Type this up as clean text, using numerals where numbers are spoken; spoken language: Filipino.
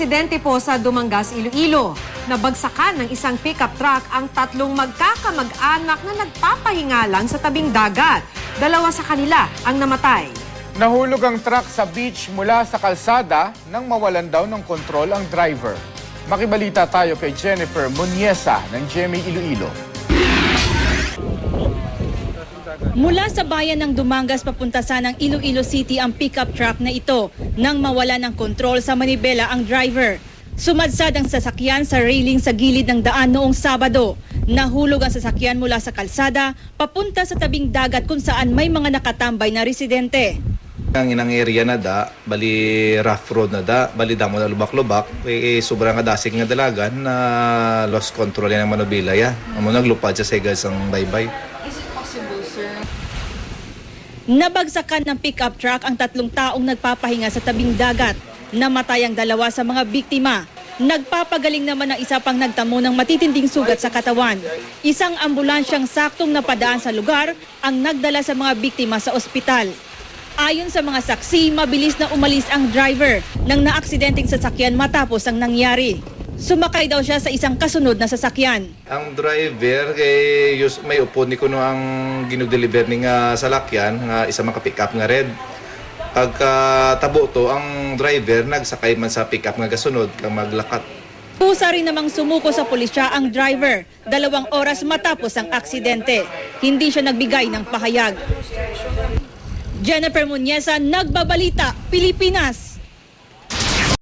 Insidente po sa Dumangas, Iloilo. Nabagsakan ng isang pickup truck ang tatlong magkakamag-anak na nagpapahinga lang sa tabing dagat. Dalawa sa kanila ang namatay. Nahulog ang truck sa beach mula sa kalsada nang mawalan daw ng kontrol ang driver. Makibalita tayo kay Jennifer Muniesa ng GMA Iloilo. Mula sa bayan ng Dumangas papunta ng Iloilo City ang pickup truck na ito nang mawala ng kontrol sa manibela ang driver. Sumadsad ang sasakyan sa railing sa gilid ng daan noong Sabado. Nahulog ang sasakyan mula sa kalsada papunta sa tabing dagat kung saan may mga nakatambay na residente. Ang inang area na da, bali rough road na da, bali damo na lubak-lubak, sobrang kadasig nga dalagan na lost control yan ang manubila ya. Amo naglupad sa segas ang baybay. Nabagsakan ng pickup truck ang tatlong taong nagpapahinga sa tabing dagat. Namatay ang dalawa sa mga biktima. Nagpapagaling naman ang isa pang nagtamo ng matitinding sugat sa katawan. Isang ambulansyang saktong napadaan sa lugar ang nagdala sa mga biktima sa ospital. Ayon sa mga saksi, mabilis na umalis ang driver nang naaksidenteng sasakyan matapos ang nangyari. Sumakay daw siya sa isang kasunod na sasakyan. Ang driver may upo ni kuno ang ginudeliver ni nga salakyan nga isa man ka pick-up nga red. Pagkatabo to ang driver nagsakay man sa pick-up nga kasunod kang maglakat. Pusa rin namang sumuko sa pulisya ang driver 2 oras matapos ang aksidente. Hindi siya nagbigay ng pahayag. Jennifer Muniesa, Nagbabalita, Pilipinas.